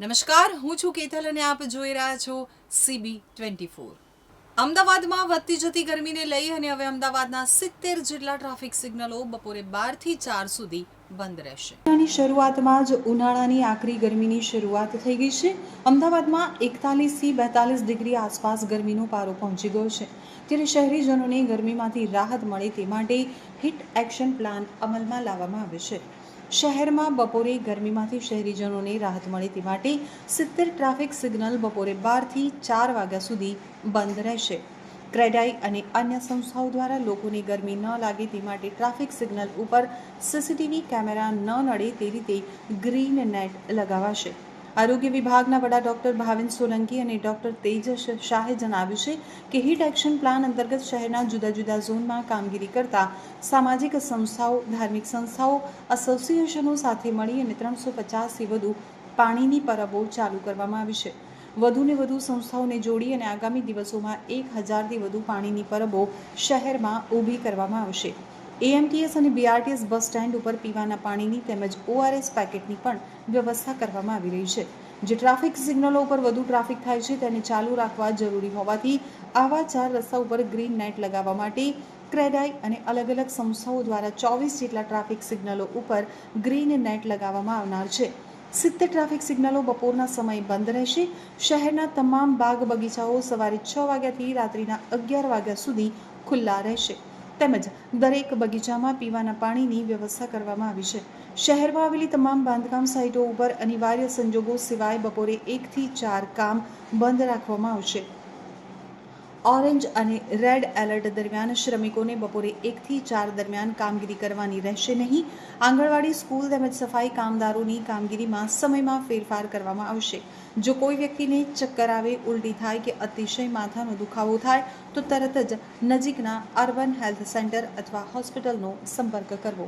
નમસ્કાર, હું છું કેતલ અને આપ જોઈ રહ્યા છો CB24। અમદાવાદમાં વધતી જતી ગરમીને લઈ અને હવે અમદાવાદના 70 જેટલા ટ્રાફિક સિગ્નલો બપોરે 12 થી 4 સુધી બંધ રહેશે। શરૂઆતમાં જ ઉનાળાની આકરી ગરમીની શરૂઆત થઈ ગઈ છે। અમદાવાદમાં 41 થી 42 ડિગ્રી આસપાસ ગરમીનો પારો પહોંચી ગયો છે, ત્યારે શહેરીજનોને ગરમીમાંથી રાહત મળે તે માટે હીટ એક્શન પ્લાન અમલમાં લાવવામાં આવ્યો છે। શહેરમાં બપોરે ગરમીમાંથી શહેરીજનોને રાહત મળે તે માટે 70 ટ્રાફિક સિગ્નલ બપોરે 12 થી 4 વાગ્યા સુધી બંધ રહેશે। ક્રેડાઈ અને અન્ય સંસ્થાઓ દ્વારા લોકોને ગરમી ન લાગે તે માટે ટ્રાફિક સિગ્નલ ઉપર સીસીટીવી કેમેરા ન નડે તે રીતે ગ્રીન નેટ લગાવાશે। આરોગ્ય વિભાગના વડા ડોક્ટર ભાવિન સોલંકી અને ડોક્ટર તેજસ શાહે જણાવ્યું છે કે હીટ એક્શન પ્લાન અંતર્ગત શહેરના જુદા જુદા ઝોનમાં કામગીરી કરતા સામાજિક સંસ્થાઓ, ધાર્મિક સંસ્થાઓ, એસોસિએશનો સાથે મળી અને 350થી વધુ પાણીની પરબો ચાલુ કરવામાં આવી છે। વધુને વધુ સંસ્થાઓને જોડી અને આગામી દિવસોમાં 1000થી વધુ પાણીની પરબો શહેરમાં ઊભી કરવામાં આવશે। AMTS અને BRTS બસ સ્ટેન્ડ ઉપર પીવાના પાણીની તેમજ ORS પેકેટની પણ વ્યવસ્થા કરવામાં આવી રહી છે। જે ટ્રાફિક સિગ્નલો ઉપર વધુ ટ્રાફિક થાય છે તેને ચાલુ રાખવા જરૂરી હોવાથી આવા 4 રસ્તા ઉપર ગ્રીન નેટ લગાવવા માટે ક્રેડાઈ અને અલગ અલગ સંસ્થાઓ દ્વારા 24 જેટલા ટ્રાફિક સિગ્નલો ઉપર ગ્રીન નેટ લગાવવામાં આવનાર છે। 70 ટ્રાફિક સિગ્નલો બપોરના સમયે બંધ રહેશે। શહેરના તમામ બાગ બગીચાઓ સવારે 6 વાગ્યાથી રાત્રિના 11 વાગ્યા સુધી ખુલ્લા રહેશે, તેમજ દરેક બગીચામાં પીવાના પાણીની વ્યવસ્થા કરવામાં આવી છે। શહેરમાં આવેલી તમામ બાંધકામ સાઇટો ઉપર અનિવાર્ય સંજોગો સિવાય બપોરે 1 થી 4 કામ બંધ રાખવામાં આવશે। ઓરેન્જ અને રેડ એલર્ટ દરમિયાન શ્રમિકોને બપોરે 1 થી 4 દરમિયાન કામગીરી કરવાની રહેશે નહીં। આંગણવાડી, સ્કૂલ તેમજ સફાઈ કામદારોની કામગીરીમાં સમયમાં ફેરફાર કરવામાં આવશે। જો કોઈ વ્યક્તિને ચક્કર આવે, ઉલટી થાય કે અતિશય માથાનો દુખાવો થાય તો તરત જ નજીકના અર્બન હેલ્થ સેન્ટર અથવા હોસ્પિટલનો સંપર્ક કરવો।